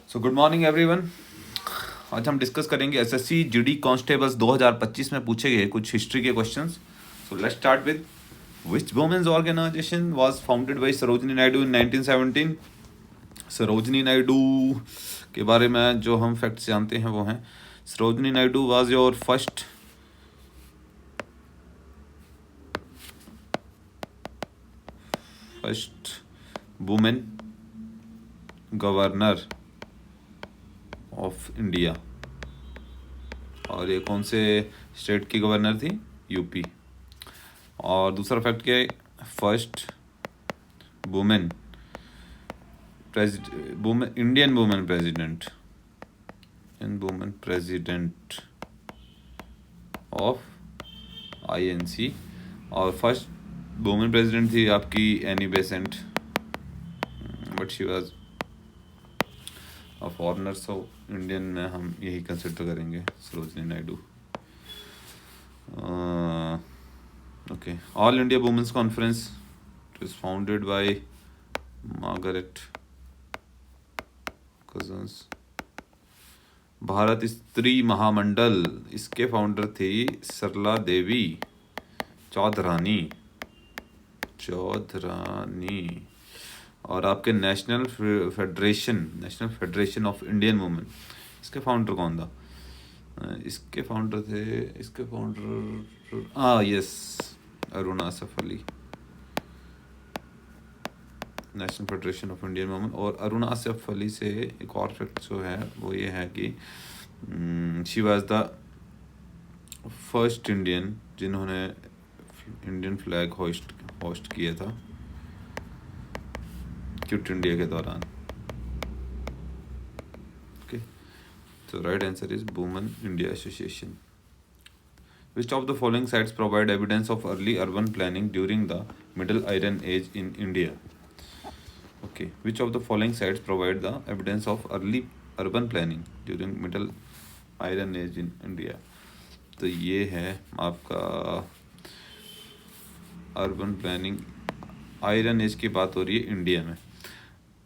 So good morning everyone. आज हम discuss करेंगे एसएससी जीडी कांस्टेबल्स 2025 में पूछे गए कुछ हिस्ट्री के questions. So let's start with which women's organisation was founded by Sarojini Naidu in 1917। Sarojini Naidu के बारे में जो हम फैक्ट्स जानते हैं वो हैं, Sarojini Naidu was your first women governor of India. और ये कौन से स्टेट की गवर्नर थी? यूपी। और दूसरा फैक्ट क्या है? First women Indian women president of INC. और फर्स्ट वुमेन प्रेसिडेंट थी आपकी Annie Besant, but she was foreigner, so Indian में हम यही कंसिडर करेंगे Sarojini Naidu. Okay, all India women's conference is founded by Margaret Cousins. Bharat Stri Mahamandal, इसके फाउंडर थी सरला देवी चौधरानी। और आपके national federation of Indian women, इसके फाउंडर कौन था? इसके founder yes, Aruna Asaf Ali. National federation of Indian women. और अरुणा आसफ अली से एक और फैक्ट जो है वो ये है कि she was the first Indian जिन्होंने इंडियन फ्लैग होस्ट किया था क्विट इंडिया के दौरान। ओके, तो right answer is women India association. Which of the following sites provide evidence of early urban planning during the Middle Iron Age in India? Okay, which of the following sites provide the evidence of early urban planning during Middle Iron Age in India? तो ये है आपका urban planning, iron age की बात हो रही है India में।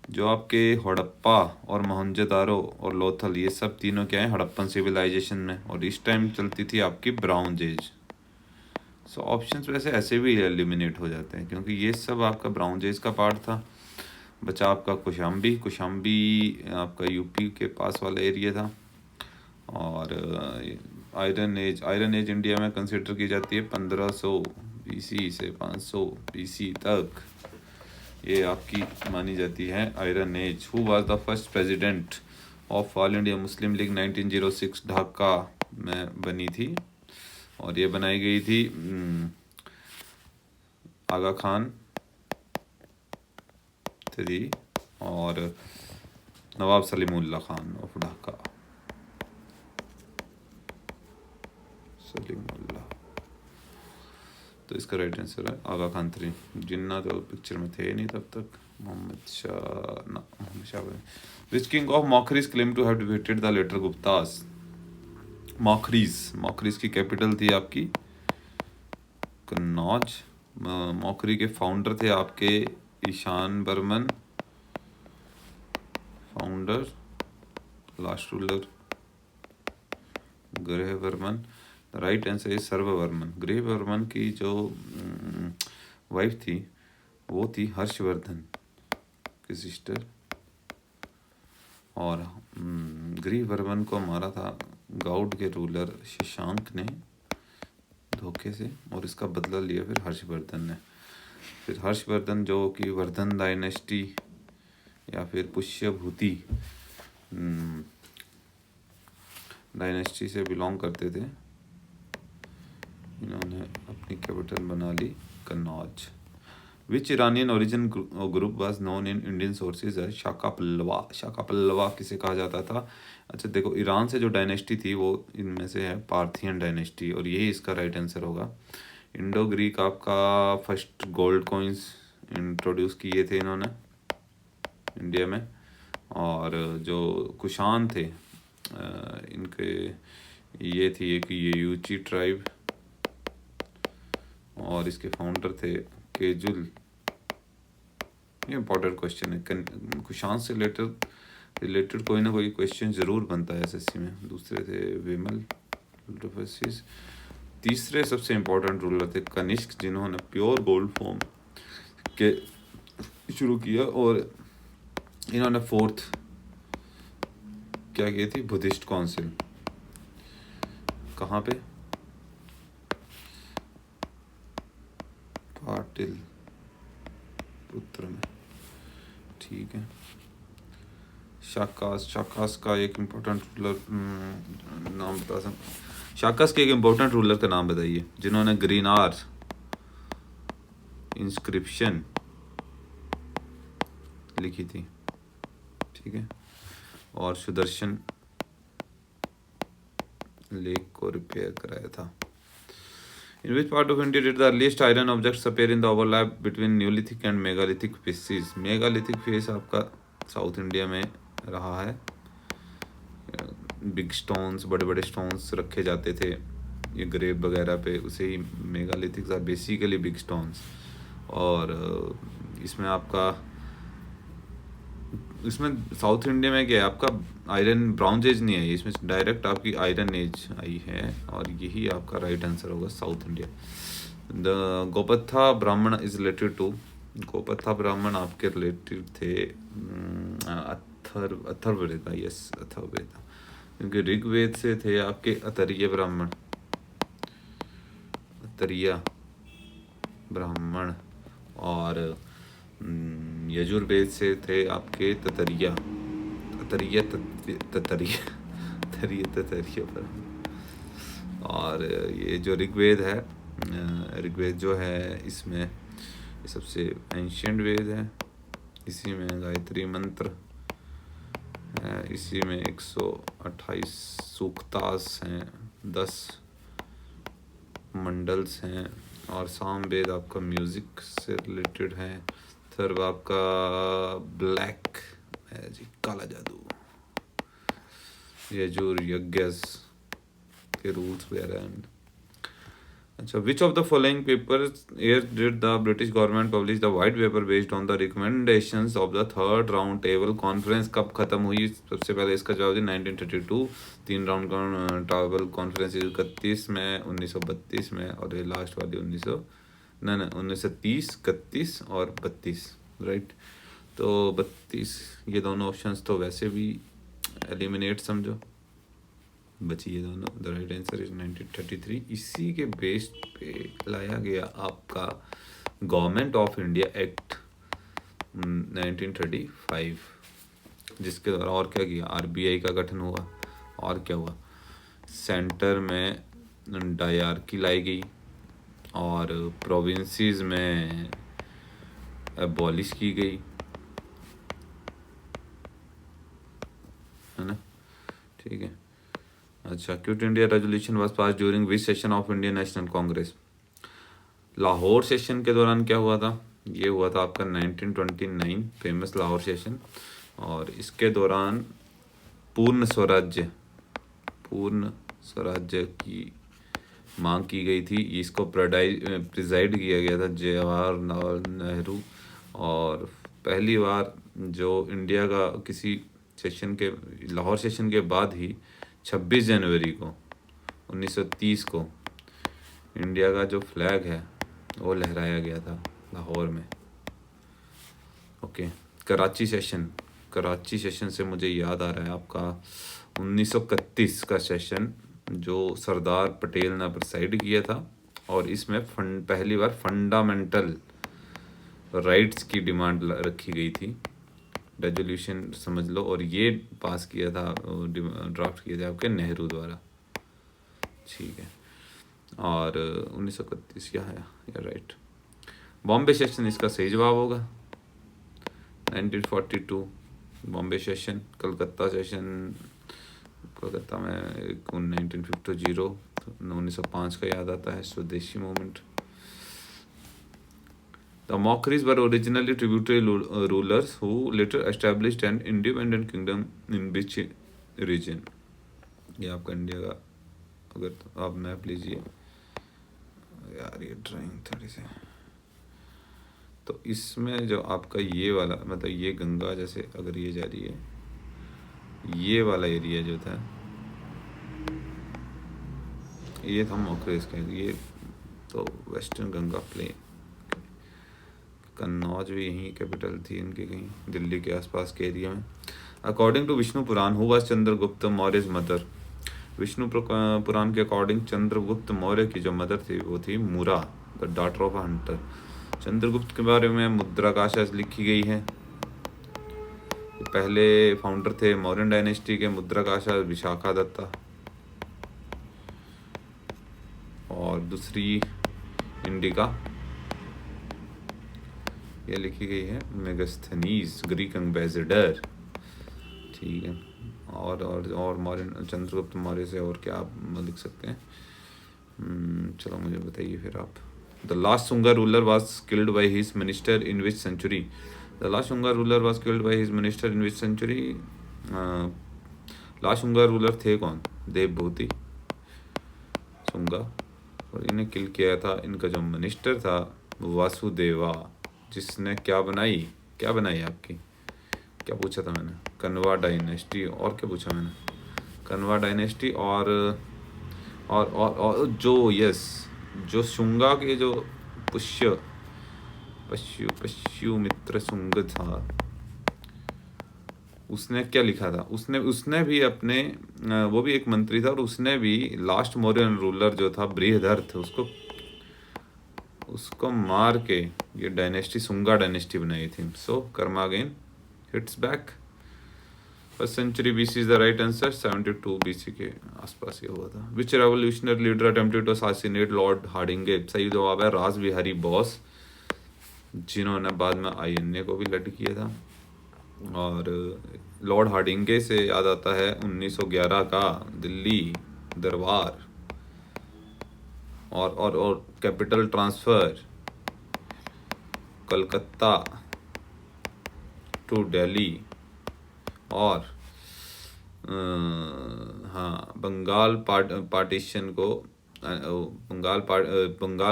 जो आपके हड़प्पा और मोहनजोदारो और लोथल, ये सब तीनों क्या है हड़प्पन सिविलाइजेशन में, और इस टाइम चलती थी आपकी ब्राउन एज। सो ऑप्शंस वैसे ऐसे भी एलिमिनेट हो जाते हैं क्योंकि ये सब आपका ब्राउन एज का पार्ट था। बचा आपका कुशाम्बी आपका यूपी के पास वाला एरिया था। और आयरन एज इंडिया में कंसिडर की जाती है 1500 बीसी से 500 बीसी तक, ये आपकी मानी जाती है iron age. Who was the first president of all India Muslim League? 1906 Dhaka में बनी थी, और ये बनाई गई थी आगा खान थी और नवाब सलीमुल्लाह खान ऑफ ढाका। सलीमुल्लाह, तो इसका राइट आंसर है आगा खान 3। जिन्ना तो पिक्चर में थे नहीं तब तक। Mohammad Shah. Which king of Maukharis claim to have defeated the later Guptas? Maukharis की कैपिटल थी आपकी कन्नौज। मॉखरी के फाउंडर थे आपके Ishan Barman, founder. Last ruler Graha Varman. Right answer is Sarvavarman. Graha Varman की जो वाइफ थी वो थी हर्षवर्धन की सिस्टर। और ग्रीव वर्मन को मारा था गौड़ के रूलर शशांक ने धोखे से, और इसका बदला लिया फिर हर्षवर्धन ने। फिर हर्षवर्धन जो कि वर्धन डायनेस्टी या फिर पुष्यभूति डायनेस्टी से बिलोंग करते थे, इन्होंने अपनी कैपिटल बना ली Kannauj. Which Iranian origin group was known in Indian sources है? शाका पल्लवा किसे कहा जाता था? अच्छा देखो, ईरान से जो डायनेस्टी थी वो इनमें से है पार्थियन डायनेस्टी, और यही इसका राइट आंसर होगा। इंडो ग्रीक आपका फर्स्ट गोल्ड कॉइन्स इंट्रोड्यूस किए थे इन्होंने इंडिया में। और जो कुशान थे इनके ये थी एक येयूची ट्राइब, और इसके फाउंडर थे केजुल। ये इंपॉर्टेंट क्वेश्चन है, कुशान से रिलेटेड रिलेटेड कोई ना कोई क्वेश्चन ज़रूर बनता है एसएससी में। दूसरे थे विमल डुप्लेसिस। तीसरे सबसे इम्पोर्टेंट रूलर थे कनिष्क, जिन्होंने प्योर गोल्ड फॉर्म के शुरू किया, और इन्होंने फोर्थ क्या की थी, बुद्धिस्ट काउंसिल। कहाँ पे, पाटिल पुत्र में, ठीक है। शाकास का एक इम्पोर्टेंट रूलर नाम बता सकते, शाकास के एक इम्पोर्टेंट रूलर का नाम बताइए जिन्होंने ग्रीनार इंस्क्रिप्शन लिखी थी, ठीक है, और सुदर्शन लेक को रिपेयर कराया था। In which part of India did the earliest iron objects appear in the overlap between Neolithic and megalithic phases? megalithic phase आपका साउथ इंडिया में रहा है। बिग स्टोन्स, बड़े बड़े स्टोन्स रखे जाते थे ये ग्रेव वगैरह पे, उसे ही मेगालिथिक्स आर बेसिकली बिग स्टोन्स। और इसमें आपका, इसमें साउथ इंडिया में क्या है आपका, आयरन ब्राउन एज नहीं आई, इसमें डायरेक्ट आपकी आयरन एज आई है, और यही आपका राइट आंसर होगा साउथ इंडिया। द गोपथा ब्राह्मण इज रिलेटेड टू, गोपथा ब्राह्मण आपके रिलेटेड थे अथर्ववेदा, यस अथर्ववेदा, क्योंकि ऋग्वेद से थे आपके अतरीय ब्राह्मण, अतरिया ब्राह्मण, और यजुर्वेद से थे आपके ततरिया, ततरिया ब्राह्मण। और ये जो ऋग्वेद है, ऋग्वेद जो है इसमें ये सबसे एंशिएंट वेद है, इसी में गायत्री मंत्र है, इसी में 128 सूक्तास हैं, 10 मंडल्स हैं, और साम वेद आपका म्यूजिक से रिलेटेड है। थर्ड आपका ब्लैक है जी, काला जादू, यजुर यज्ञस के रूल्स वगैरह। अच्छा, which of the following papers year did the British government publish the white paper based on the recommendations of the third round table conference? कब खत्म हुई? सबसे पहले इसका जवाब है 1932, 3 राउंड टेबल कॉन्फ्रेंस 31 में, 1932 में, और ये लास्ट वाली 1930, 31 और 32, राइट। तो 32, ये दोनों ऑप्शंस तो वैसे भी एलिमिनेट समझो, बची ये दोनों। The right answer is 1933। इसी के बेस पे लाया गया आपका गवर्नमेंट ऑफ इंडिया एक्ट 1935, जिसके द्वारा और क्या किया, आरबीआई का गठन हुआ, और क्या हुआ, सेंटर में डायरकी लाई गई, और प्रोविंसेस में एबॉलिश की गई, है ना, ठीक है। अच्छा, quit India resolution was pass during which session of Indian national Congress? Lahore session के दौरान क्या हुआ था? ये हुआ था आपका 1929, फेमस लाहौर सेशन, और इसके दौरान पूर्ण स्वराज्य की मांग की गई थी। इसको प्रिजाइड किया गया था जवाहरलाल नेहरू, और पहली बार जो इंडिया का किसी सेशन के, लाहौर सेशन के बाद ही 26 जनवरी को 1930 को इंडिया का जो फ्लैग है वो लहराया गया था लाहौर में। ओके, कराची सेशन से मुझे याद आ रहा है आपका 1931 का सेशन, जो सरदार पटेल ने प्रिसाइड किया था, और इसमें पहली बार फंडामेंटल राइट्स की डिमांड रखी गई थी, रेजोल्यूशन समझ लो, और ये पास किया था, ड्राफ्ट किया था आपके नेहरू द्वारा, ठीक है। और 1931 यह है, या राइट। बॉम्बे सेशन इसका सही जवाब होगा 1942, बॉम्बे सेशन। कलकत्ता सेशन, कलकत्ता में 1950, 1905 का याद आता है, स्वदेशी movement. The Mokris were originally tributary rulers who later established an independent kingdom in which region? ये आपका इंडिया का, अगर तो आप मैप लीजिए यार, ये ड्राइंग थोड़ी से, तो इसमें जो आपका ये वाला, मतलब ये गंगा जैसे अगर ये जा रही है, ये वाला एरिया जो था ये था मोखरेज का। ये तो वेस्टर्न गंगा प्लेन, कन्नौज भी यहीं कैपिटल थी इनकी, कहीं दिल्ली के आसपास के एरिया में। According to Vishnu Purana, who was Chandragupta Maurya's mother? Vishnu Purana के अकॉर्डिंग चंद्रगुप्त मौर्य की जो मदर थी वो थी मुरा, the daughter of a Hunter. Chandragupta के बारे में मुद्राकाशा लिखी गई है। पहले फाउंडर थे मौर्यन डायनेस्टी के मुद्राकाशा विशाखा दत्ता, और दूसरी इंडिका ये लिखी गई है मेगास्थनीज, ग्रीक एम्बेसडर। ठीक है, और मौर्य चंद्रगुप्त मौर्य से और क्या आप लिख सकते हैं? चलो मुझे बताइए फिर आप। The last Shunga ruler was killed by his minister in which century? The last Shunga ruler was killed by his minister in which century? Last Shunga ruler थे कौन? देवभूति शुंगा, और इन्हें किल किया था इनका जो मिनिस्टर था वासुदेवा, जिसने क्या बनाई आपकी, क्या पूछा था मैंने? कन्वा डायनेस्टी, और क्या पूछा मैंने? कन्वा डायनेस्टी, और जो शुंगा के जो पश्युमित्र शुंग था, उसने क्या लिखा था? उसने भी अपने वो भी एक मंत्री था, और उसने भी लास्ट मौर्यन रूलर जो था बृहदर्थ, उसको मार के ये डायनेस्टी शुंगा डायनेस्टी बनाई थी। So karma again hits back. First century BC is the right answer. 72 BC के आसपास ये हुआ था। Which revolutionary leader attempted to assassinate Lord Hardinge? सही जवाब है रास बिहारी बोस, जिन्होंने बाद में आईएनए को भी लड़ किया था। और लॉर्ड हार्डिंगे से याद आता है 1911 का दिल्ली दरबार, और capital transfer Calcutta to Delhi, और हाँ बंगाल पार्टीशन को बंगाल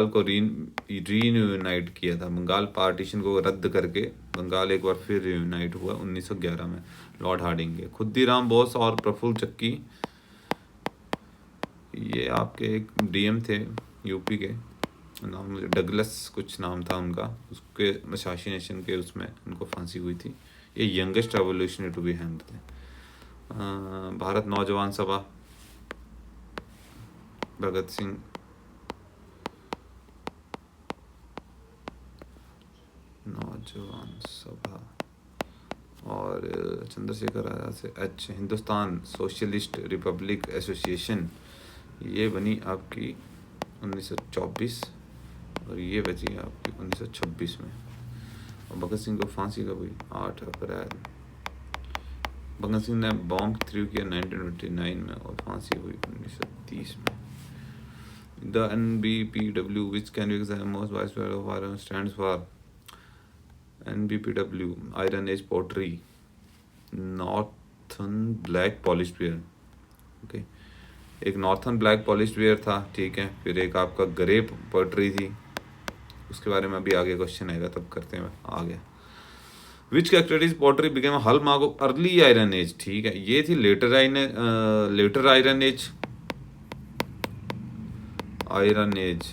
को रीयूनाइट किया था। बंगाल पार्टीशन को रद्द करके बंगाल एक बार फिर रीयूनाइट हुआ 1911 में, लॉर्ड हार्डिंगे। खुद्दीराम बोस और प्रफुल्ल चक्की, ये आपके एक डीएम थे यूपी के, नाम मुझे डगलस कुछ नाम था उनका, उसके असासिनेशन के उसमें उनको फांसी हुई थी। ये youngest revolutionary to be hanged थे। भारत नौजवान सभा, भगत सिंह, नौजवान सभा, और चंद्रशेखर आजाद से H. Hindustan socialist Republic association, ये बनी आपकी 1924, और ये बची आपकी 1926 में। और भगत सिंह को फांसी कब हुई? 8 अप्रैल। भगत सिंह ने बॉम्ब थ्रू किया 1929 में, और फांसी हुई 1930 में। The NBPW which can be the most widespread of iron stands for? NBPW Iron Age Pottery, Northern Black Polished Ware। Okay, एक नॉर्थन ब्लैक पॉलिश्ड वेयर था, ठीक है। फिर एक आपका ग्रे पॉटरी थी, उसके बारे में अभी आगे क्वेश्चन आएगा तब करते हैं। आ गया। Which characteristic pottery became hallmark of early Iron Age? ठीक है, ये थी लेटर आयरन एज,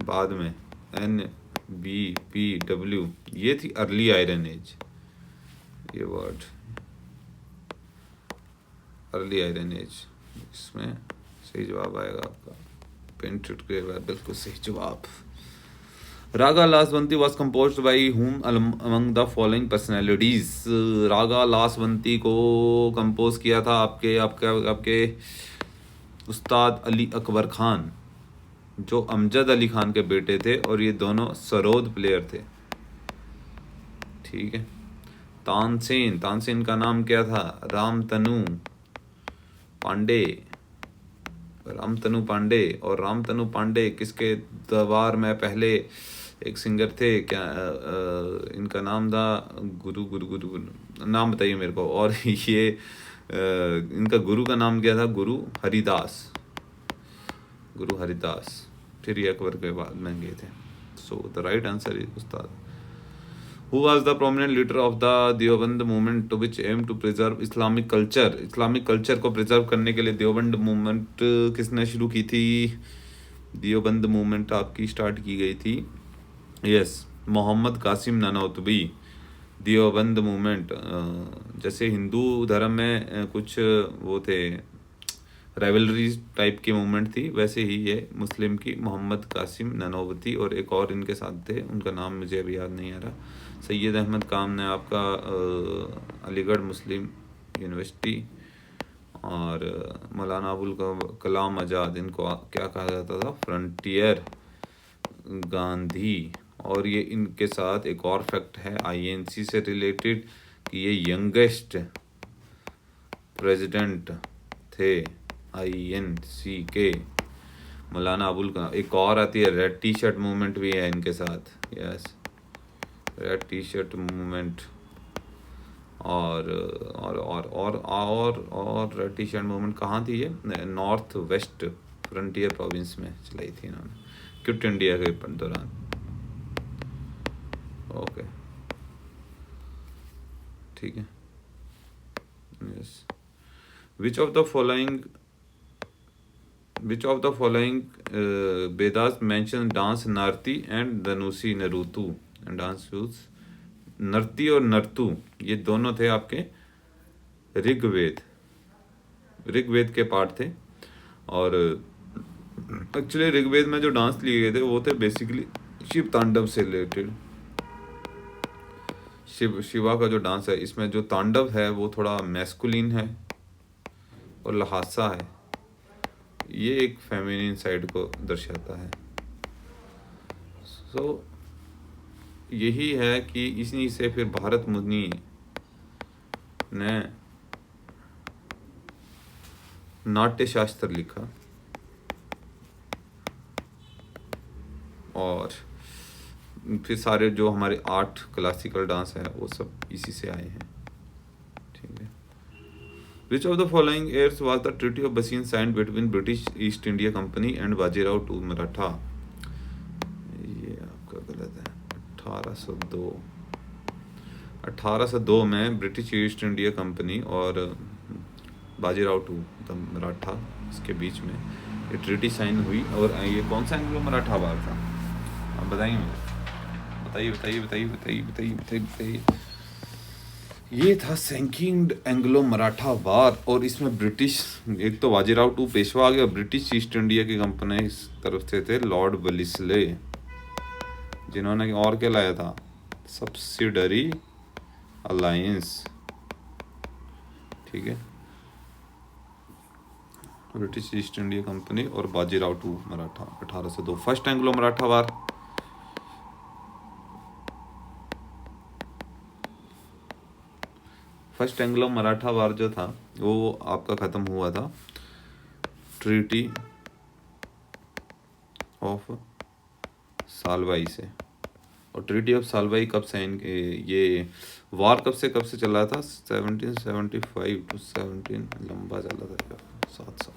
बाद में NBPW, ये थी अर्ली आयरन एज। ये वर्ड अर्ली आयरन एज, इसमें सही जवाब आएगा आपका पेंटेड के बाद, बिल्कुल सही जवाब। रागा लासवंती was composed by whom among the following personalities? रागा लासवंती को कंपोज किया था आपके उस्ताद अली अकबर खान, जो अमजद अली खान के बेटे थे, और ये दोनों सरोद प्लेयर थे। ठीक है। तानसेन का नाम क्या था? रामतनु पांडे। और रामतनु पांडे किसके दरबार में पहले एक सिंगर थे, क्या इनका नाम था? गुरु नाम बताइए मेरे को। और ये इनका गुरु का नाम क्या था? गुरु हरिदास। फिर ये अकबर के बाद में गए थे। So the right answer is Ustad Who was the prominent leader of the Deoband movement to which aim to preserve Islamic culture? Islamic culture को प्रिजर्व करने के लिए देवबंद मूवमेंट किसने शुरू की थी? देवबंद मूवमेंट आपकी स्टार्ट की गई थी, यस, मोहम्मद कासिम ननौतवी। देवबंद मूवमेंट, जैसे हिंदू धर्म में कुछ वो थे राइवलरी टाइप की मूवमेंट थी, वैसे ही ये मुस्लिम की मोहम्मद कासिम ननौवती और एक और इनके साथ थे, उनका नाम मुझे अभी याद नहीं आ रहा। सैयद अहमद खान ने आपका अलीगढ़ मुस्लिम यूनिवर्सिटी, और मौलाना अबुल कलाम आज़ाद, इनको क्या कहा जाता था, फ्रंटियर गांधी। और ये इनके साथ एक और फैक्ट है आईएनसी से रिलेटेड कि ये यंगेस्ट प्रेसिडेंट थे आईएनसी के, मौलाना अबुल कलाम। एक और आती है रेड टी शर्ट मूवमेंट भी है इनके साथ, yes, red T shirt movement. और रेड टी शर्ट मूवमेंट कहाँ थी ये? नॉर्थ वेस्ट फ्रंटियर प्रोविंस में चलाई थी इन्होंने, क्विट इंडिया के दौरान। ओके, ठीक है, yes. Which of the following Vedas mention dance Narti and Dhanushi Nartu and dance use? Narti और नर्तु ये दोनों थे आपके ऋग्वेद के पार्ट थे। और एक्चुअली ऋग्वेद में जो डांस लिए गए थे वो थे बेसिकली शिव तांडव से रिलेटेड। शिवा का जो डांस है, इसमें जो तांडव है वो थोड़ा मैस्कुलिन है और लहासा है, ये एक फेमिनिन साइड को दर्शाता है। सो यही है कि इसी से फिर भारत मुनि ने नाट्य शास्त्र लिखा, और फिर सारे जो हमारे 8 क्लासिकल डांस है वो सब इसी से आए हैं, ठीक है। Which of the following years was the treaty of Bassein signed between British East India Company and Bajirao two Maratha? ये आपका गलत है, 1802 में ब्रिटिश ईस्ट इंडिया कंपनी और बाजीराव टू द मराठा, इसके बीच में ये ट्रीटी साइन हुई। और ये कौन सा एंग्लो मराठा वार था, आप बताइए मुझे, बताइए। ये था सेकंड एंग्लो मराठा वार, और इसमें ब्रिटिश, एक तो बाजीराव टू पेशवा आ गया, ब्रिटिश ईस्ट इंडिया की कंपनी इस तरफ से थे लॉर्ड वेलेस्ले, जिन्होंने और क्या लाया था, सब्सिडरी अलायंस, ठीक है। ब्रिटिश ईस्ट इंडिया कंपनी और Bajirao two Maratha 1802, first Anglo Maratha war. First Anglo Maratha war जो था वो आपका ख़त्म हुआ था ट्रीटी ऑफ सालवाई से। और ट्रीटी ऑफ सालवाई कब साइन, ये वार कब से चला था? 1775 टू 17, लंबा चला था 7 साल।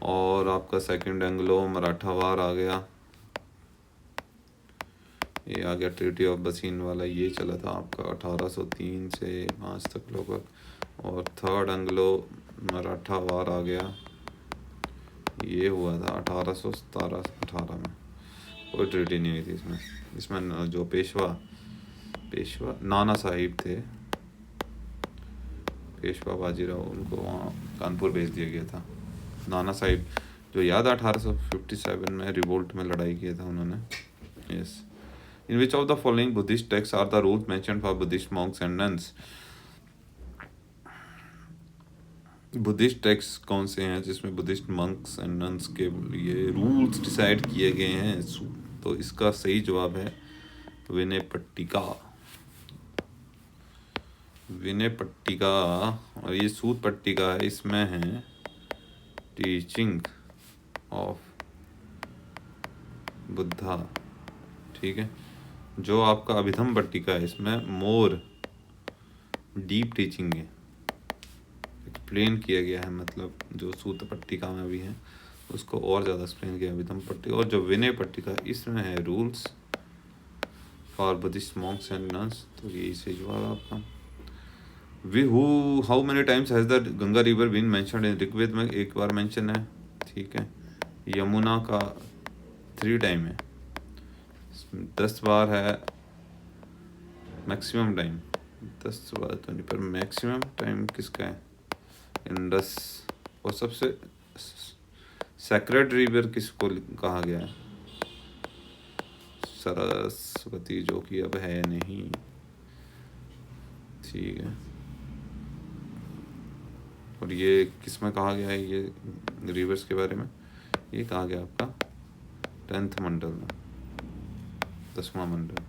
और आपका सेकंड एंग्लो मराठा वार आ गया, ये आ गया ट्रीटी ऑफ बसीन वाला, ये चला था आपका 1803 से 5 तक लगभग। और थर्ड एंग्लो मराठा वार आ गया, ये हुआ था 1817-18 में। कोई ट्रीटी नहीं हुई थी इसमें जो पेशवा नाना साहिब थे, पेशवा बाजीराव, उनको वहाँ कानपुर भेज दिया गया था। नाना साहिब जो याद 1857 में रिवोल्ट में लड़ाई किया था उन्होंने, yes. In which of the following Buddhist text are the rules mentioned for Buddhist monks and nuns? Buddhist text कौन से हैं जिसमें बुद्धिस्ट मंक्स एंड नन्स के लिए रूल्स डिसाइड किए गए हैं? तो इसका सही जवाब है विनय पट्टिका। और ये सूत पट्टिका है, इसमें है टीचिंग ऑफ बुद्धा, ठीक है। जो आपका अभिधम पट्टिका है इसमें मोर डीप टीचिंग है, एक्सप्लेन किया गया है, मतलब जो सूत पट्टिका में भी है उसको और ज़्यादा एक्सप्लेन किया अभिधम पट्टिका। और जो विनय पट्टिका इसमें है rules for Buddhist monks and nuns, तो यही सही जवाब है आपका। We who how many times has the Ganga river been mentioned in Rigveda में, एक बार मेंशन है, ठीक है। यमुना का 3 टाइम है, 10 बार है मैक्सिमम टाइम, 10 बार तो नहीं, पर मैक्सिमम टाइम किसका है, इंडस। और सबसे सेक्रेड रिवर किसको कहा गया है, सरस्वती, जो कि अब है नहीं, ठीक है। और ये किस में कहा गया है, ये रिवर्स के बारे में ये कहा गया आपका 10th मंडल में, 10वां मंडल,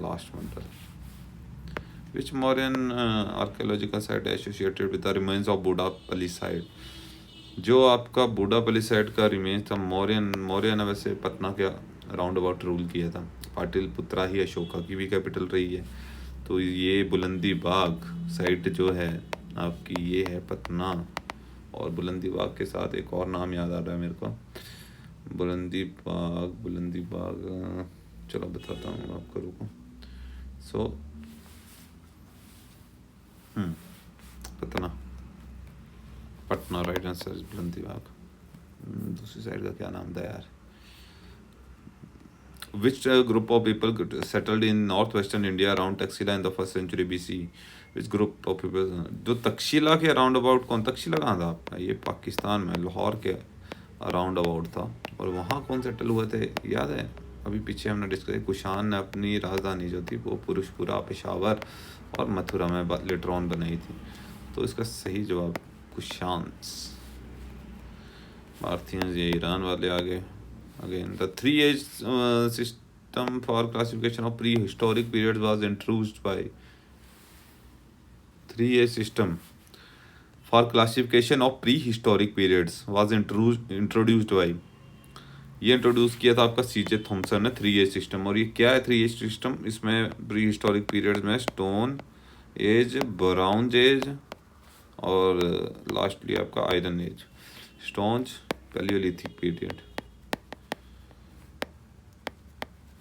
लास्ट मंडल। Which Mauryan archaeological site associated with the remains of Budapali site, जो आपका बूडापली साइट का रिमेन्स था, मौर्य ने वैसे पटना के राउंड अबाउट रूल किया था, पाटिलपुत्रा ही अशोका की भी कैपिटल रही है। तो ये बुलंदी बाग साइट जो है आपकी, ये है पटना। और बुलंदी बाग के साथ एक और नाम याद आ रहा है मेरे को, बुलंदी बाग चलो बताता हूँ आपको, रुको। सो पटना राइट आंसर, बुलंदी बाग। दूसरी साइड का क्या नाम था यार, which group of people settled in northwestern India around Taxila in the 1st century BC? Which group of people, जो तक्षशिला के अराउंड अबाउट, कौन तक्षशिला कहाँ था आपका, ये पाकिस्तान में लाहौर के अराउंड अबाउट था। और वहाँ कौन सेटल हुए थे याद है, अभी पीछे हमने डिस्कस, कुषाण ने अपनी राजधानी जो थी वो पुरुषपुरा, पेशावर और मथुरा में लेटर ऑन बनाई थी। तो इसका सही जवाब कुषाण। पार्थियंस, ये ईरान वाले आगे। Again, the 3 age system for classification of prehistoric periods was introduced by 3 age system for classification of prehistoric periods was introduced by, ये इंट्रोड्यूस किया था आपका सीजे थॉमसन ने 3 age सिस्टम। और ये क्या है 3 age सिस्टम, इसमें प्री हिस्टोरिक पीरियड्स में स्टोन एज, ब्राउन्ज एज और लास्टली आपका iron age, stones, palaeolithic period.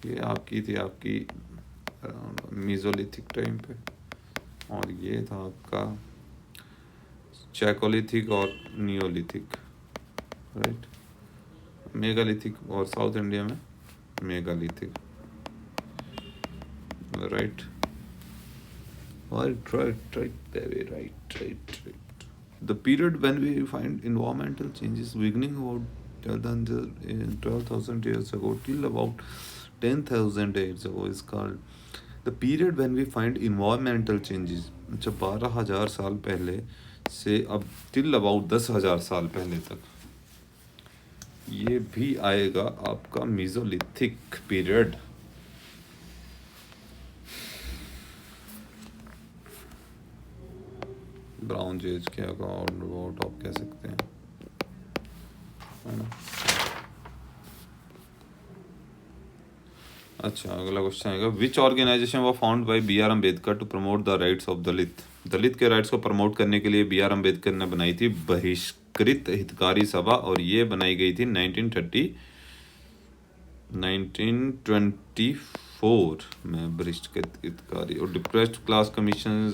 ये आपकी थी आपकी मीजोलिथिक टाइम पे, और ये था आपका चैकोलिथिक और नियोलिथिक, राइट। मेगालिथिक और साउथ इंडिया में megalithic, right right. The period when we find environmental changes beginning about 12,000 years ago till about 10,000 years ago is called the period when we find environmental changes। अच्छा, 12,000 साल पहले से अब till about 10,000 साल पहले तक, ये भी आएगा आपका मीजोलिथिक पीरियड। ब्राउन एज के अकाउंट आप कह सकते हैं, है ना। अच्छा, अगला क्वेश्चन आएगा, which organisation were found by B R Ambedkar to promote the rights of Dalit. Dalit के राइट्स को प्रमोट करने के लिए बी आर अम्बेडकर ने बनाई थी बहिष्कृत हितकारी सभा, और ये बनाई गई थी 1924 में बहिष्कृत हितकारी। और डिप्रेस्ड क्लास कमीशन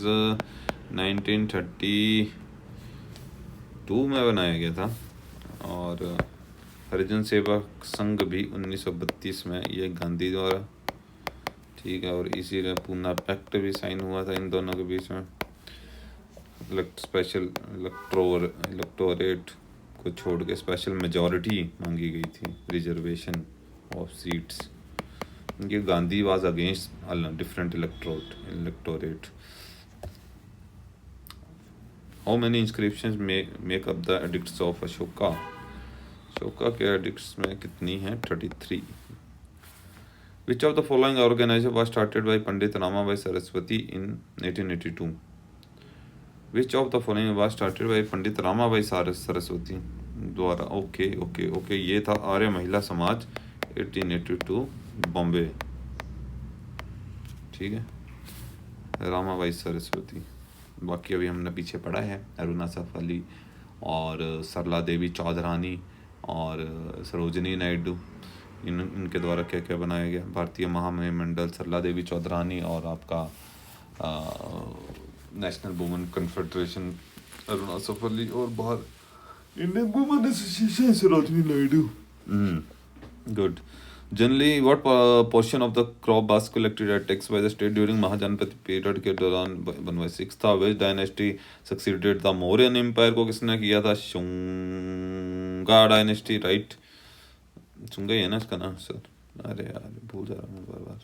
1932 में बनाया गया था। और हरिजन सेवा संघ भी 1932 में, ये गांधी द्वारा, ठीक है। और इसीलिए पूना पैक्ट भी साइन हुआ था इन दोनों के बीच में। स्पेशल इलेक्टोरेट को छोड़ के स्पेशल मेजॉरिटी मांगी गई थी, रिजर्वेशन ऑफ सीट्स। ये Gandhi was against different electorate. How many inscriptions make up the edicts of Ashoka. Ashoka के एडिक्ट्स में कितनी है, 33। Which of the following organisation was started by Pandit Ramabai Saraswati in 1882। Which of the following was started by Pandit Ramabai Saraswati द्वारा। Okay, ये था आर्य महिला समाज 1882 बॉम्बे, ठीक है, रामाबाई सरस्वती। बाकी अभी हमने पीछे पढ़ा है, अरुणा सफली और सरला देवी चौधरानी और सरोजनी नायडू, इनके द्वारा क्या क्या बनाया गया। भारतीय महामंडल, सरला देवी चौधरानी और आपका नेशनल वुमेन कन्फेडरेशन अरुणा सफली और बाहर Indian women association Sarojini Naidu. Good. Generally, what portion of the crop was collected at tax by the state during महाजनपद period के दौरान बनवाई? सिक्स था which dynasty succeeded the Mauryan empire? को किसने किया था? Shunga dynasty, right? शुंगा ही है ना इसका नाम सर? अरे यार भूल जा रहा हूँ बार बार।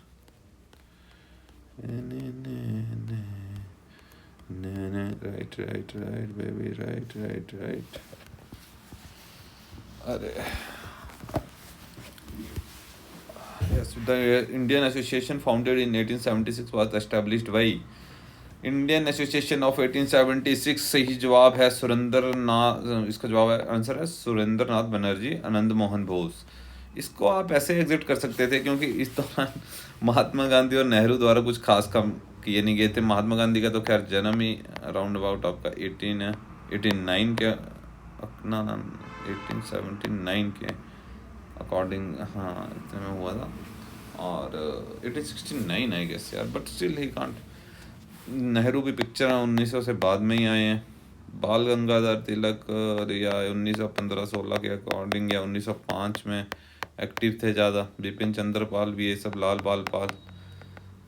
Right right right baby, right right right. अरे yes, the Indian Association founded in 1876 was established by Indian association of 1876। सही जवाब है सुरेंद्र नाथ, इसका जवाब है, आंसर है सुरेंद्र नाथ बनर्जी, आनंद मोहन बोस। इसको आप ऐसे एग्जिट कर सकते थे क्योंकि इस दौरान महात्मा गांधी और नेहरू द्वारा कुछ खास काम किए नहीं गए थे। महात्मा गांधी का तो खैर जन्म ही अराउंड अबाउट आपका 1889 के अपना नाम 1879 के अकॉर्डिंग, हाँ इतने में हुआ था, और 1869 आई गेस यार, but still he can't. Nehru भी पिक्चर 1900 से बाद में ही आए हैं। बाल गंगाधर तिलक या 1915-16 के अकॉर्डिंग या 1905 में एक्टिव थे ज़्यादा। बिपिन चंद्र पाल भी, ये सब लाल बाल पाल।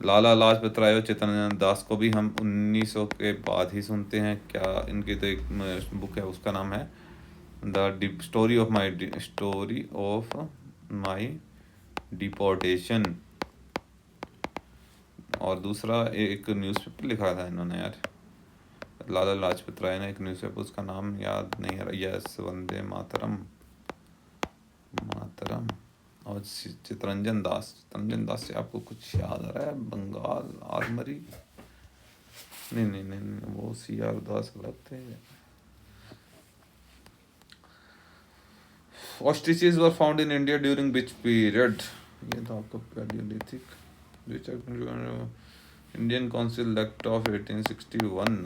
लाला लाजपत राय और चित्तरंजन दास को भी हम 1900 के बाद ही सुनते हैं। क्या इनकी तो एक बुक है, उसका नाम है the story of my deportation. और दूसरा एक न्यूज़पेपर लिखा था इन्होंने यार, लाला लाजपत राय ने, एक न्यूज़पेपर, उसका नाम याद नहीं आ रहा। यस, वंदे मातरम, मातरम। और चित्तरंजन दास से आपको कुछ याद आ रहा है? बंगाल आर्मरी, नहीं नहीं नहीं, नहीं वो CR दास अलग थे। Ostriches were found in India during which period? ये तो आपका Palaeolithic. Which Indian Council Act of 1861